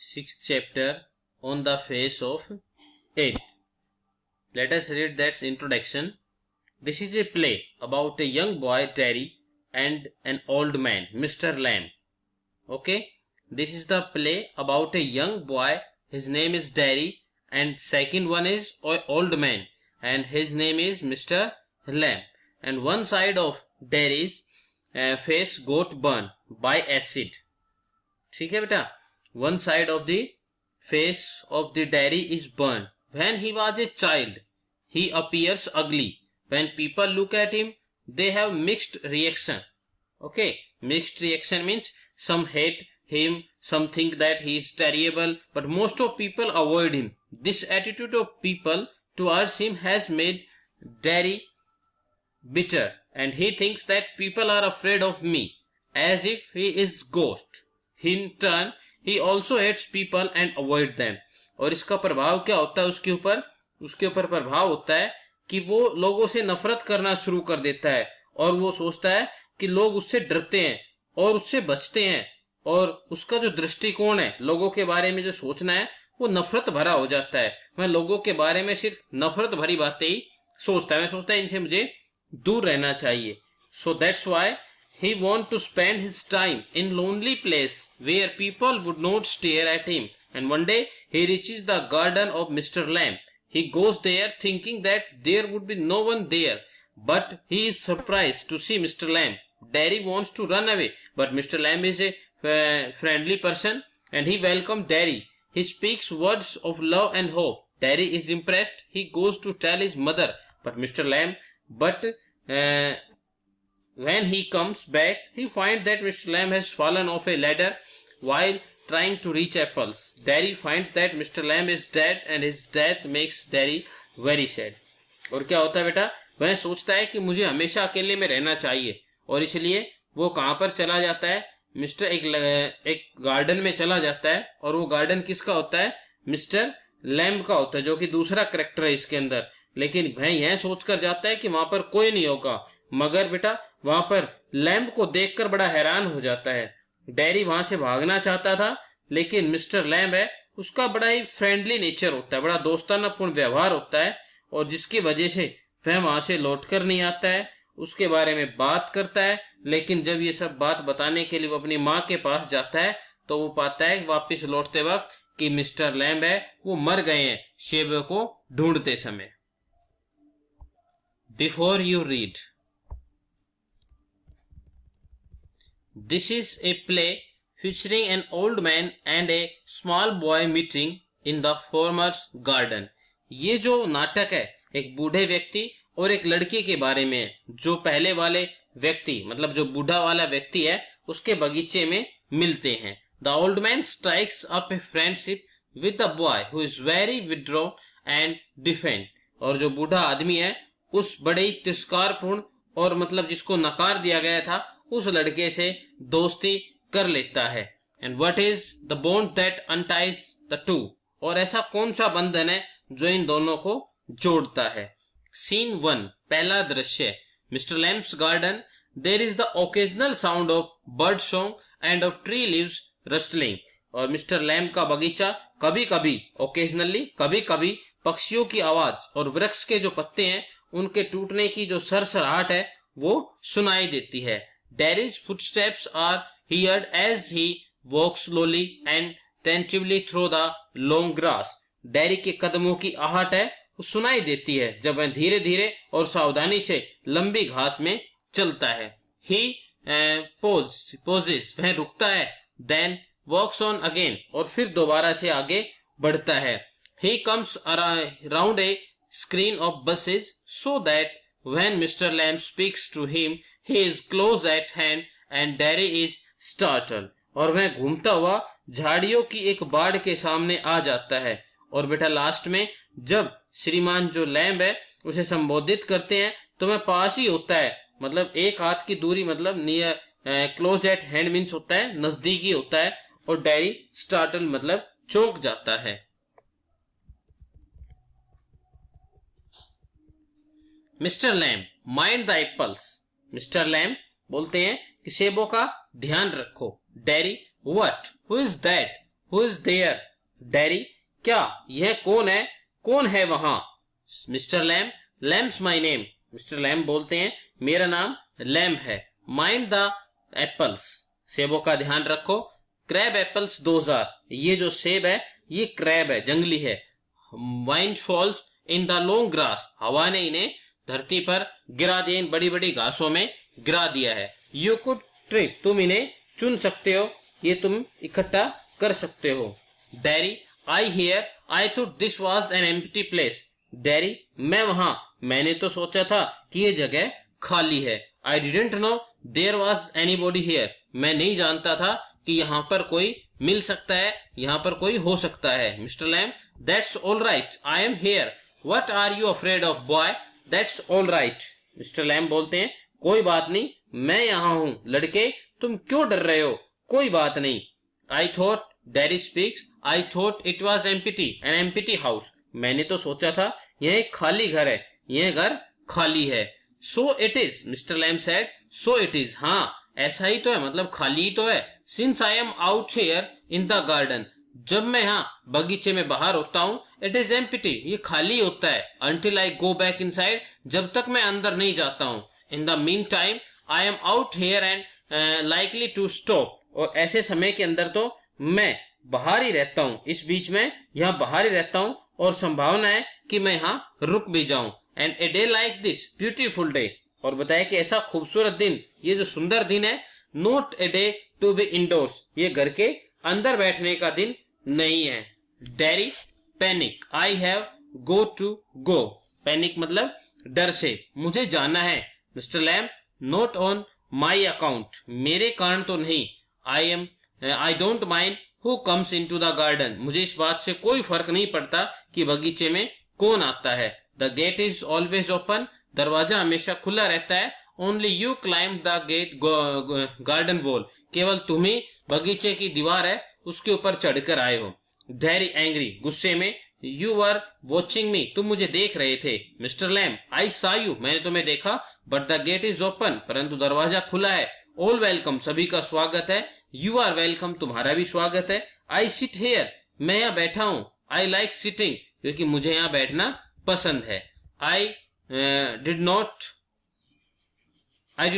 6th chapter on the face of 8. Let us read that introduction. This is a play about a young boy, Terry, and an old man, Mr. Lamb. Okay, this is the play about a young boy. His name is Terry, and second one is old man, and his name is Mr. Lamb. And one side of Terry's face got burned by acid. ठीक है बेटा, one side of the face of the Terry is burned. When he was a child, he appears ugly. When people look at him, they have mixed reaction. Okay, mixed reaction means some hate him, some think that he is terrible, but most of people avoid him. This attitude of people towards him has made Terry bitter, and he thinks that people are afraid of me, as if he is ghost. In turn, he also hates people and avoid them. और इसका प्रभाव क्या होता है उसके ऊपर प्रभाव होता है कि वो लोगों से नफरत करना शुरू कर देता है, और वो सोचता है कि लोग उससे डरते हैं और उससे बचते हैं, और उसका जो दृष्टिकोण है लोगों के बारे में जो सोचना है वो नफरत भरा हो जाता है। वह लोगों के बारे में सिर्फ नफरत भरी बातें ही सोचता है। मैं सोचता है इनसे मुझे दूर रहना चाहिए। So that's why he want to spend his time in lonely place where people would not stare at him. And one day he reaches the garden of Mr. Lamb. He goes there thinking that there would be no one there, but he is surprised to see Mr. Lamb. Terry wants to run away, but Mr. Lamb is a friendly person and he welcomes Terry. He speaks words of love and hope. Terry is impressed. He goes to tell his mother, but when he comes back, he finds that Mr. Lamb has fallen off a ladder while trying to reach apples. Terry finds that Mr. Lamb is dead and his death makes Terry very sad. और क्या होता है बेटा, वह सोचता है कि मुझे हमेशा अकेले में रहना चाहिए, और इसलिए वो कहाँ पर चला जाता है, एक गार्डन में चला जाता है। और वो गार्डन किसका होता है, मिस्टर लैम्ब का होता है, जो कि दूसरा कैरेक्टर है इसके अंदर। लेकिन वह यह सोचकर जाता है कि वहां पर कोई नहीं होगा, मगर बेटा वहां पर लैम्ब को देखकर बड़ा हैरान हो जाता है। डेरी वहां से भागना चाहता था, लेकिन मिस्टर लैम्ब है उसका बड़ा ही फ्रेंडली नेचर होता है, बड़ा दोस्तानापूर्ण व्यवहार होता है, और जिसकी वजह से वह वहां से लौटकर नहीं आता है, उसके बारे में बात करता है। लेकिन जब ये सब बात बताने के लिए वो अपनी माँ के पास जाता है, तो वो पाता है वापस लौटते वक्त कि मिस्टर लैम्ब है वो मर गए हैं शेबे को ढूंढते समय। Before you read, this is a play featuring an old man and a small boy meeting in the farmer's garden. ये जो नाटक है एक बूढ़े व्यक्ति और एक लड़के के बारे में है, जो पहले वाले व्यक्ति मतलब जो बूढ़ा वाला व्यक्ति है उसके बगीचे में मिलते हैं। The old man strikes up a friendship with the boy who is very withdrawn and defiant. और जो बूढ़ा आदमी है उस बड़े ही तिरस्कारपूर्ण और मतलब जिसको नकार दिया गया था उस लड़के से दोस्ती कर लेता है। And what is the bond that unties the two? और ऐसा कौन सा बंधन है जो इन दोनों को जोड़ता है। Scene 1, पहला दृश्य, Mr. Lamb's garden. There is the occasional sound of bird song and of tree leaves rustling. और मिस्टर लैम्ब का बगीचा कभी कभी ओकेजनली कभी कभी पक्षियों की आवाज और वृक्ष के जो पत्ते हैं उनके टूटने की जो सरसराहट है वो सुनाई देती है। Terry's footsteps are heard as he walks slowly and tentatively through the long grass. Terry के कदमों की आहट है वो सुनाई देती है जब वह धीरे धीरे और सावधानी से लंबी घास में चलता है। He pauses, वह रुकता है, then walks on again, और फिर दोबारा से आगे बढ़ता है। He comes around a screen of bushes so that when Mr. Lamb speaks to him, he is close at hand and Terry is startled. और वह घूमता हुआ झाड़ियों की एक बाड़ के सामने आ जाता है, और बेटा लास्ट में जब श्रीमान जो लैम्ब है उसे संबोधित करते हैं तो वह पास ही होता है, मतलब एक हाथ की दूरी, मतलब near close eight hand means होता है नजदीकी होता है, और डेरी स्टार्टल मतलब चौंक जाता है। Mister Lamb mind the apples. Mister Lamb बोलते हैं कि सेबों का ध्यान रखो। Derry what, who is that, who is there? Derry, क्या यह कौन है? कौन है वहां? Mister Lamb, Lamb's my name. Mister Lamb बोलते हैं मेरा नाम लैम है। माइंड द एप्पल्स, सेबों का ध्यान रखो। क्रैब एप्पल्स दोज आर, ये जो सेब है ये क्रैब है, जंगली है। Wind falls in the long grass, हवा ने इन्हें धरती पर गिरा दिया, इन बड़ी बड़ी घासों में गिरा दिया है। यू कुड ट्रिप, तुम इन्हें चुन सकते हो, ये तुम इकट्ठा कर सकते हो। Darry, I here I thought this was an empty place. Dairy, मैं वहां, मैंने तो सोचा था कि ये जगह खाली है। I didn't know there was anybody here, मैं नहीं जानता था कि यहाँ पर कोई मिल सकता है, यहाँ पर कोई हो सकता है। Mister Lamb, that's all right, I am here, what are you afraid of boy? That's all right. Mister Lamb बोलते हैं कोई बात नहीं, मैं यहाँ हूँ। लड़के, तुम क्यों डर रहे हो? कोई बात नहीं। I thought, daddy speaks, I thought it was empty, an empty house, मैंने तो सोचा था यह एक खाली घर है, यह घर खाली है। So it is, mister Lamb said, so it is, हाँ ऐसा ही तो है, मतलब खाली ही तो है। Since I am out here in the garden, जब मैं यहाँ बगीचे में बाहर होता हूँ, इट इज एम्प्टी, ये खाली होता है। Until I go back inside, जब तक मैं अंदर नहीं जाता हूँ। In the mean time I am out here and likely to stop, और ऐसे समय के अंदर तो मैं बाहर ही रहता हूँ, इस बीच में यहाँ बाहर ही रहता हूँ, और संभावना है कि मैं यहाँ रुक भी जाऊं। And a day like this, beautiful day, और बताया कि ऐसा खूबसूरत दिन, ये जो सुंदर दिन है, not a day to be indoors, ये घर के अंदर बैठने का दिन नहीं है। Derry, panic, I have go to go, panic मतलब डर से, मुझे जाना है। Mister Lamb, not on my account, मेरे कारण तो नहीं। I don't mind who comes into the garden, मुझे इस बात से कोई फर्क नहीं पड़ता कि बगीचे में कौन आता है। The gate is always open, दरवाजा हमेशा खुला रहता है। Only you climb the gate garden wall, केवल तुम्ही बगीचे की दीवार है उसके ऊपर चढ़कर आए हो। वेरी एंग्री, गुस्से में। यू वर वॉचिंग मी, तुम मुझे देख रहे थे। मिस्टर लैम, आई सा यू, मैंने तुम्हें देखा। But the gate is open, परंतु दरवाजा खुला है। ऑल वेलकम, सभी का स्वागत है। यू आर वेलकम, तुम्हारा भी स्वागत है। आई सिट हेयर, मैं यहाँ बैठा हूँ। आई लाइक सिटिंग, क्योंकि मुझे यहाँ बैठना पसंद है। I did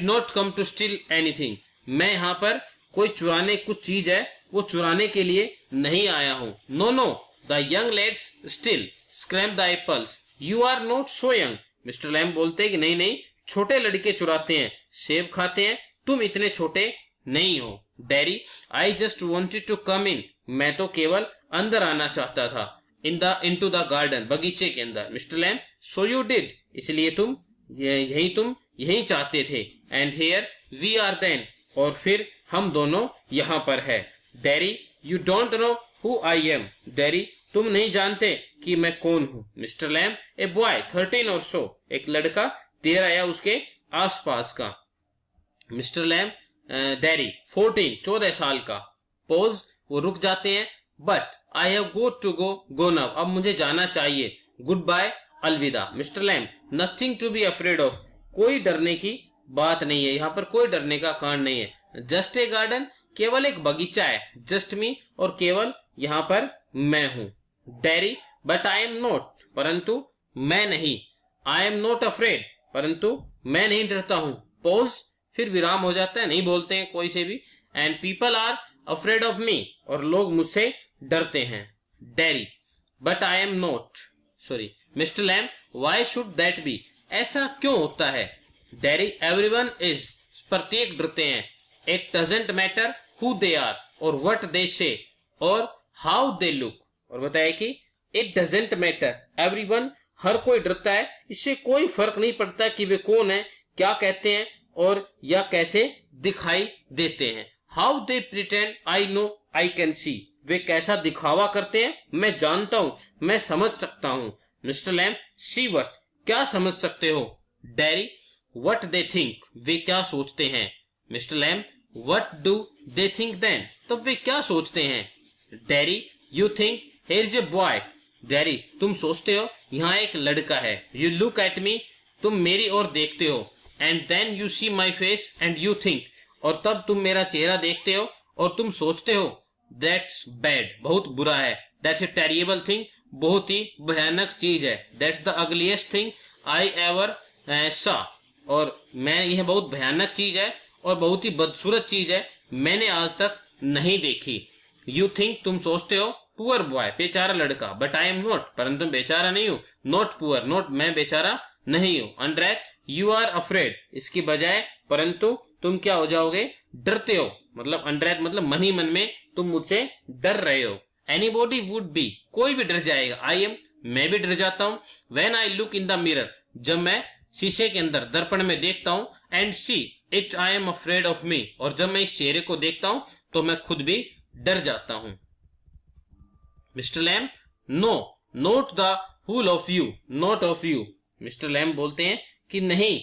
not come to steal anything, मैं यहाँ पर कोई चुराने, कुछ चीज है वो चुराने के लिए नहीं आया हूँ। No no, the young lads still scrump the apples, you are not so young. Mister Lamb बोलते हैं कि नहीं नहीं, छोटे लड़के चुराते हैं, सेब खाते हैं, तुम इतने छोटे नहीं हो। Darry, I just wanted to come in, मैं तो केवल अंदर आना चाहता था। इनटू द गार्डन, बगीचे के अंदर। Mister Lamb, so you did, इसलिए तुम यही चाहते थे। And here we are then, और फिर हम दोनों यहाँ पर है। Derry, you don't know who I am, Derry तुम नहीं जानते कि मैं कौन हूँ। मिस्टर लैम, ए बॉय 13 और सो, एक लड़का 13 या उसके आसपास का। मिस्टर लैम, डैरी 14 साल का। पोज, वो रुक जाते हैं। But I have got to go now, अब मुझे जाना चाहिए। गुड बाय, अलविदा। Mister Lamb, nothing to be afraid of, कोई डरने की बात नहीं है, यहाँ पर कोई डरने का कारण नहीं है। जस्ट ए गार्डन, केवल एक बगीचा है। जस्ट मी, और केवल यहाँ पर मैं हूँ। Dairy, but I am not, परंतु मैं नहीं। आई एम नॉट अफ्रेड, परंतु मैं नहीं डरता हूँ। पोज, फिर विराम हो जाता है, नहीं बोलते हैं कोई से भी। And people are afraid of me, और लोग मुझसे डरते हैं। Derry, but I am not, sorry. Mister Lamb, why should that be, ऐसा क्यों होता है? डैरी, एवरीवन इज, प्रत्येक डरते हैं। It doesn't matter who they are और व्हाट दे से और हाउ दे लुक, और बताया कि इट डजंट मैटर, एवरीवन, हर कोई डरता है, इससे कोई फर्क नहीं पड़ता कि वे कौन है, क्या कहते हैं और या कैसे दिखाई देते हैं। How they pretend, I know, I can see, वे कैसा दिखावा करते हैं मैं जानता हूं, मैं समझ सकता हूं। मिस्टर लैम, सी वट, क्या समझ सकते हो? डैरी, वट दे थिंक, वे क्या सोचते हैं। Mister Lamb, what do they think then, तो वे क्या सोचते हैं? Derry, you think here is a boy, Derry तुम सोचते हो यहाँ एक लड़का है। यू लुक एट मी, तुम मेरी ओर देखते हो। And then you see my face and you think, और तब तुम मेरा चेहरा देखते हो और तुम सोचते हो। दैट्स बैड, बहुत बुरा है। दैट्स ए टेरिबल थिंग, बहुत ही भयानक चीज है। That's the ugliest thing I ever saw, और यह बहुत भयानक चीज है और बहुत ही बदसूरत चीज है, मैंने आज तक नहीं देखी। यू थिंक, तुम सोचते हो, पुअर बॉय, बेचारा लड़का, बट आई एम नॉट, परंतु बेचारा नहीं हूँ। नॉट पुअर, नॉट, मैं बेचारा नहीं हूँ। अनरेड, यू आर अफ्रेड, इसकी बजाय परंतु तुम क्या हो जाओगे, डरते हो। मतलब अनरेड मतलब मन ही मन में तुम मुझसे डर रहे हो। एनीबॉडी वुड बी, कोई भी डर जाएगा। आई एम, मैं भी डर जाता हूँ। When I look in the mirror, जब मैं शीशे के अंदर दर्पण में देखता हूँ। And see it I am afraid of me, और जब मैं इस चेहरे को देखता हूँ तो मैं खुद भी डर जाता हूँ। Mister Lamb, no, not the whole of you, not of you. Mister Lamb बोलते हैं कि नहीं,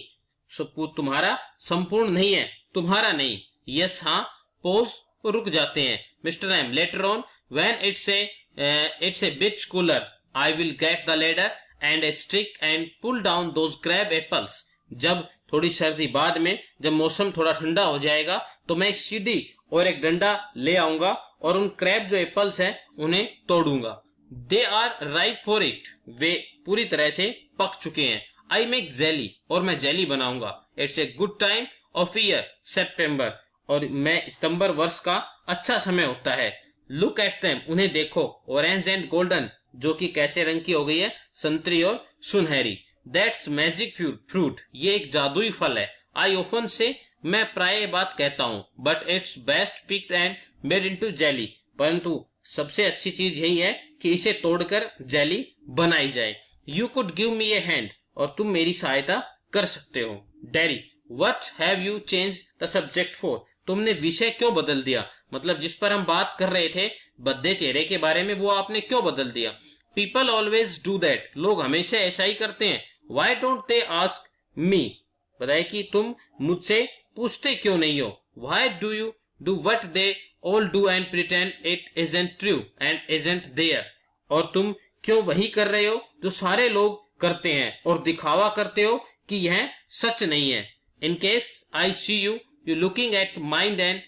तुम्हारा संपूर्ण नहीं है, तुम्हारा नहीं। यस, हाँ, पोज, रुक जाते हैं। Mister Lamb, later on when it's a bit cooler I will get the ladder and a stick and pull down those crab apples. जब थोड़ी सर्दी बाद में, जब मौसम थोड़ा ठंडा हो जाएगा, तो मैं एक सीढ़ी और एक डंडा ले आऊंगा और उन क्रैब जो एप्पल्स हैं उन्हें तोड़ूंगा। They are ripe for it, वे पूरी तरह से पक चुके हैं। आई मेक जेली, और मैं जेली बनाऊंगा। It's a good time of year September, और मैं सितंबर वर्ष का अच्छा समय होता है। लुक एट देम, उन्हें देखो। ऑरेंज एंड गोल्डन, जो कि कैसे रंग की हो गई है, संतरी और सुनहरी। दैट्स मैजिक फ्रूट, ये एक जादुई फल है। आई ओफन से, मैं प्राय बात कहता हूँ। But it's best picked and made into jelly, परंतु सबसे अच्छी चीज यही है कि इसे तोड़कर जेली बनाई जाए। You could give me A hand, और तुम मेरी सहायता कर सकते हो। Daddy, what have you change the subject for, तुमने विषय क्यों बदल दिया, मतलब जिस पर हम बात कर रहे थे बद्दे चेहरे के बारे में, वो आपने क्यों बदल दिया। पीपल ऑलवेज डू दैट, लोग हमेशा ऐसा ही करते हैं। Why don't they ask me, बताए कि तुम मुझसे पूछते क्यों नहीं हो। Why do you do what they all do and pretend it isn't true and isn't there, और तुम क्यों वही कर रहे हो जो सारे लोग करते हैं और दिखावा करते हो कि यह सच नहीं है। In case I see you you looking at mind and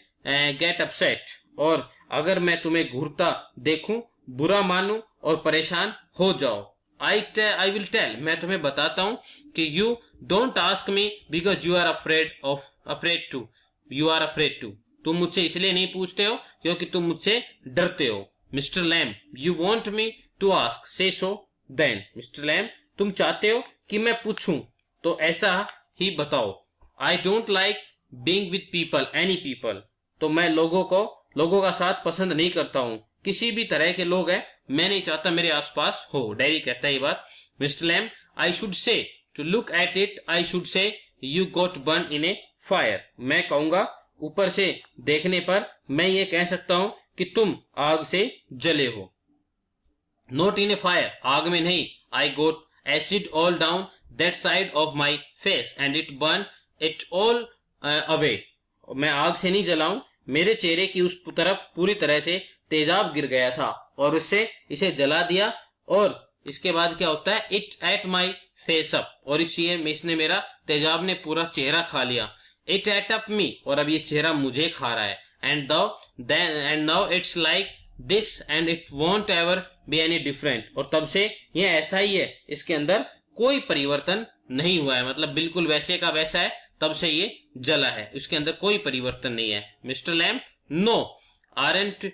get upset, और अगर मैं तुम्हें घूरता देखूं, बुरा मानूं और परेशान हो जाओ। आई विल टेल, मैं तुम्हें बताता हूं कि you don't ask me because you are afraid to, तुम मुझसे इसलिए नहीं पूछते हो क्योंकि तुम मुझसे डरते हो। Mister Lamb, you want me to ask, say so then. Mr Lam, तुम चाहते हो कि मैं पूछूं, तो ऐसा ही बताओ। I don't like being with people, any people, तो मैं लोगों का साथ पसंद नहीं करता हूँ। किसी भी तरह के लोग हैं, मैं नहीं चाहता मेरे आसपास हो। डैडी कहता है ये बात। Mister Lamb, I should say to look at it, I should say you got burn in a fire, मैं कहूंगा ऊपर से देखने पर मैं ये कह सकता हूं कि तुम आग से जले हो। नॉट इन ए फायर, आग में नहीं। I got acid all down that side of my face and it burn it all away, मैं आग से नहीं जलाऊं, मेरे चेहरे की उस तरफ पूरी तरह से तेजाब गिर गया था और उससे इसे जला दिया। और इसके बाद क्या होता है, it at my face up, और इसने मेरा तेजाब ने पूरा चेहरा खा लिया। इट एट अप मी, और अब ये चेहरा मुझे खा रहा है। And now it's like this and it won't ever be any different, और तब से ये ऐसा ही है, इसके अंदर कोई परिवर्तन नहीं हुआ है, मतलब बिल्कुल वैसे का वैसा है, तब से ये जला है, इसके अंदर कोई परिवर्तन नहीं है। Mister Lamb, no, aren't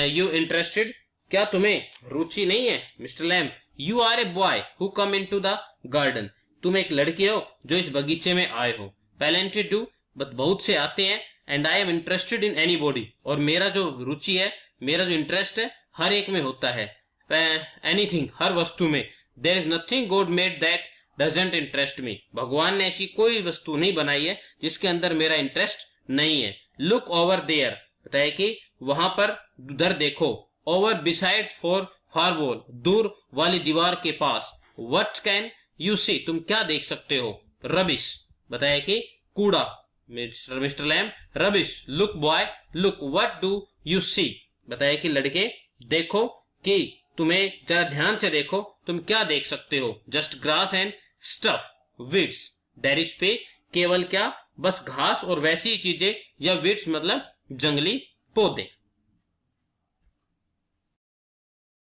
you interested, क्या तुम्हें रुचि नहीं है। Mister Lamb, you are a boy who come in to the garden, तुम एक लड़के हो जो इस बगीचे में आए हो। पैलेंटी डू, बट बहुत से आते हैं। And I am interested in any body, और मेरा जो रुचि है, मेरा जो इंटरेस्ट है, हर एक में होता है। एनीथिंग, हर वस्तु में। There is nothing God made that doesn't interest me, भगवान ने ऐसी कोई वस्तु नहीं बनाई है जिसके अंदर मेरा इंटरेस्ट नहीं है। लुक ओवर देयर, बताए कि वहां पर उधर देखो। ओवर बिसाइड फार वॉल, दूर वाली दीवार के पास। व्हाट कैन यू सी, तुम क्या देख सकते हो। रबिश, बताया कि कूड़ा। Mister Lam, rubbish. Look boy, look, what do you see, बताया कि लड़के देखो, कि तुम्हें जरा ध्यान से देखो, तुम क्या देख सकते हो। Just grass and stuff, weeds, डेरिश पे केवल क्या, बस घास और वैसी चीजें, या वीड्स मतलब जंगली पौधे।